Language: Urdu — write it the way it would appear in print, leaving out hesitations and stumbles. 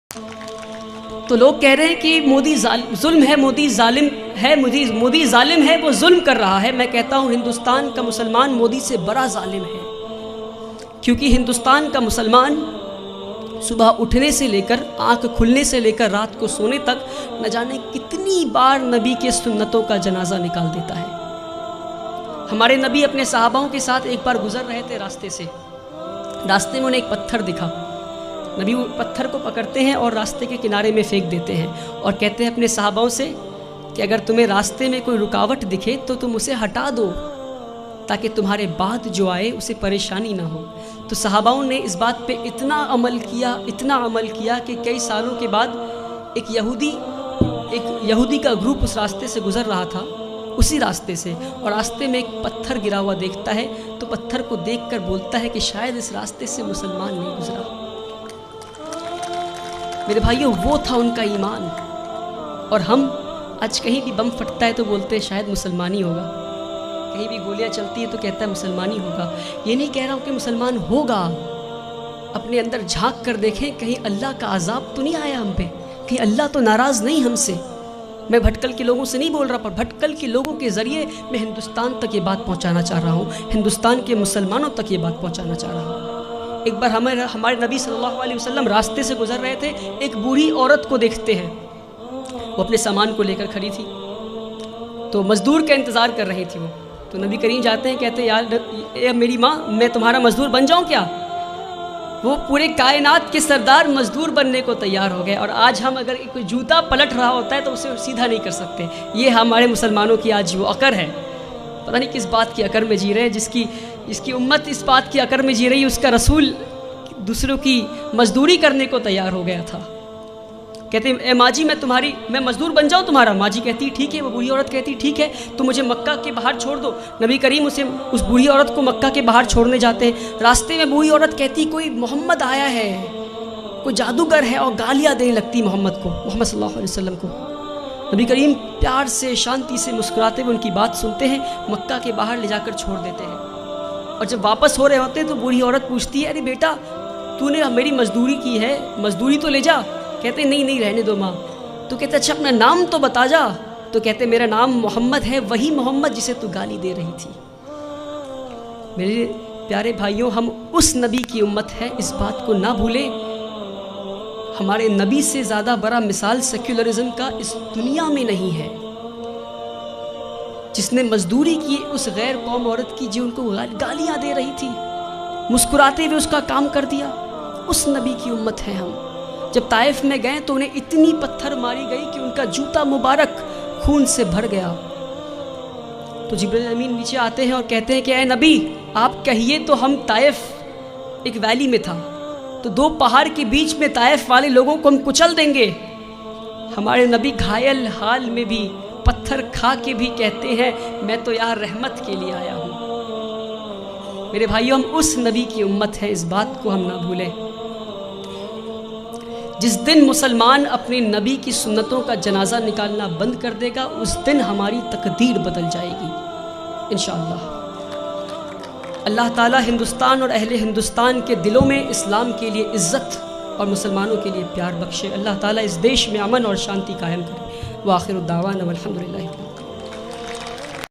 تو لوگ کہہ رہے ہیں کہ مودی ظلم ہے، مودی ظالم ہے، مودی ظالم ہے، وہ ظلم کر رہا ہے۔ میں کہتا ہوں ہندوستان کا مسلمان مودی سے بڑا ظالم ہے، کیونکہ ہندوستان کا مسلمان صبح اٹھنے سے لے کر آنکھ کھلنے سے لے کر رات کو سونے تک نہ جانے کتنی بار نبی کے سنتوں کا جنازہ نکال دیتا ہے۔ ہمارے نبی اپنے صحاباؤں کے ساتھ ایک بار گزر رہے تھے راستے سے، راستے میں انہیں ایک پتھر دکھا، نبی وہ پتھر کو پکڑتے ہیں اور راستے کے کنارے میں پھینک دیتے ہیں اور کہتے ہیں اپنے صحاباؤں سے کہ اگر تمہیں راستے میں کوئی رکاوٹ دکھے تو تم اسے ہٹا دو تاکہ تمہارے بعد جو آئے اسے پریشانی نہ ہو۔ تو صحاباؤں نے اس بات پہ اتنا عمل کیا کہ کئی سالوں کے بعد ایک یہودی کا گروپ اس راستے سے گزر رہا تھا، اسی راستے سے، اور راستے میں ایک پتھر گرا ہوا دیکھتا ہے تو پتھر کو دیکھ کر بولتا ہے کہ شاید اس راستے سے مسلمان نہیں گزرا۔ میرے بھائیوں، وہ تھا ان کا ایمان، اور ہم آج کہیں بھی بم پھٹتا ہے تو بولتے ہیں شاید مسلمانی ہوگا، کہیں بھی گولیاں چلتی ہیں تو کہتا ہے مسلمانی ہوگا۔ یہ نہیں کہہ رہا ہوں کہ مسلمان ہوگا، اپنے اندر جھانک کر دیکھیں کہیں اللہ کا عذاب تو نہیں آیا ہم پہ، کہیں اللہ تو ناراض نہیں ہم سے۔ میں بھٹکل کے لوگوں سے نہیں بول رہا، پر بھٹکل کے لوگوں کے ذریعے میں ہندوستان تک یہ بات پہنچانا چاہ رہا ہوں، ہندوستان کے مسلمانوں تک یہ بات پہنچانا چاہ رہا ہوں۔ ایک بار ہمارے نبی صلی اللہ علیہ وسلم راستے سے گزر رہے تھے، ایک بوڑھی عورت کو دیکھتے ہیں، وہ اپنے سامان کو لے کر کھڑی تھی، تو مزدور کا انتظار کر رہی تھی وہ، تو نبی کریم جاتے ہیں، کہتے ہیں یار اے میری ماں، میں تمہارا مزدور بن جاؤں کیا؟ وہ پورے کائنات کے سردار مزدور بننے کو تیار ہو گئے، اور آج ہم اگر کوئی جوتا پلٹ رہا ہوتا ہے تو اسے سیدھا نہیں کر سکتے۔ یہ ہمارے مسلمانوں کی آج وہ عقر ہے، پتہ نہیں کس بات کی عقر میں جی رہے ہیں، جس کی امت اس بات کی عقر میں جی رہی ہے، اس کا رسول دوسروں کی مزدوری کرنے کو تیار ہو گیا تھا۔ کہتے ہیں اے ماں جی میں مزدور بن جاؤں تمہارا؟ ماں جی کہتی ٹھیک ہے، وہ بوڑھی عورت کہتی ٹھیک ہے، تو مجھے مکہ کے باہر چھوڑ دو۔ نبی کریم اس بوڑھی عورت کو مکہ کے باہر چھوڑنے جاتے ہیں، راستے میں بوڑھی عورت کہتی کوئی محمد آیا ہے، کوئی جادوگر ہے، اور گالیاں دینے لگتی محمد صلی اللہ علیہ وسلم کو۔ نبی کریم پیار سے شانتی سے مسکراتے ہوئے ان کی بات سنتے ہیں، مکہ کے باہر لے جا کر چھوڑ دیتے ہیں، اور جب واپس ہو رہے ہوتے ہیں تو بوڑھی عورت پوچھتی ہے ارے بیٹا تو نے میری مزدوری کی ہے، مزدوری تو لے جا۔ کہتے ہیں نہیں رہنے دو ماں۔ تو کہتے اچھا اپنا نام تو بتا جا۔ تو کہتے میرا نام محمد ہے، وہی محمد جسے تو گالی دے رہی تھی۔ میرے پیارے بھائیوں، ہم اس نبی کی امت ہے، اس بات کو نہ بھولیں۔ ہمارے نبی سے زیادہ بڑا مثال سیکولرزم کا اس دنیا میں نہیں ہے، جس نے مزدوری کی اس غیر قوم عورت کی جو ان کو گالیاں دے رہی تھی، مسکراتے ہوئے اس کا کام کر دیا۔ اس نبی کی امت ہے ہم۔ جب طائف میں گئے تو انہیں اتنی پتھر ماری گئی کہ ان کا جوتا مبارک خون سے بھر گیا۔ تو جبریل امین نیچے آتے ہیں اور کہتے ہیں کہ اے نبی آپ کہیے تو ہم طائف ایک ویلی میں تھا، تو دو پہاڑ کے بیچ میں طائف والے لوگوں کو ہم کچل دیں گے۔ ہمارے نبی گھائل حال میں بھی پتھر کھا کے بھی کہتے ہیں میں تو یار رحمت کے لیے آیا ہوں۔ میرے بھائیوں، ہم اس نبی کی امت ہے، اس بات کو ہم نہ بھولیں۔ جس دن مسلمان اپنے نبی کی سنتوں کا جنازہ نکالنا بند کر دے گا، اس دن ہماری تقدیر بدل جائے گی انشاءاللہ۔ اللہ تعالی ہندوستان اور اہل ہندوستان کے دلوں میں اسلام کے لیے عزت اور مسلمانوں کے لیے پیار بخشے۔ اللہ تعالی اس دیش میں امن اور شانتی قائم کرے۔ وآخر الدعوانا والحمدللہ۔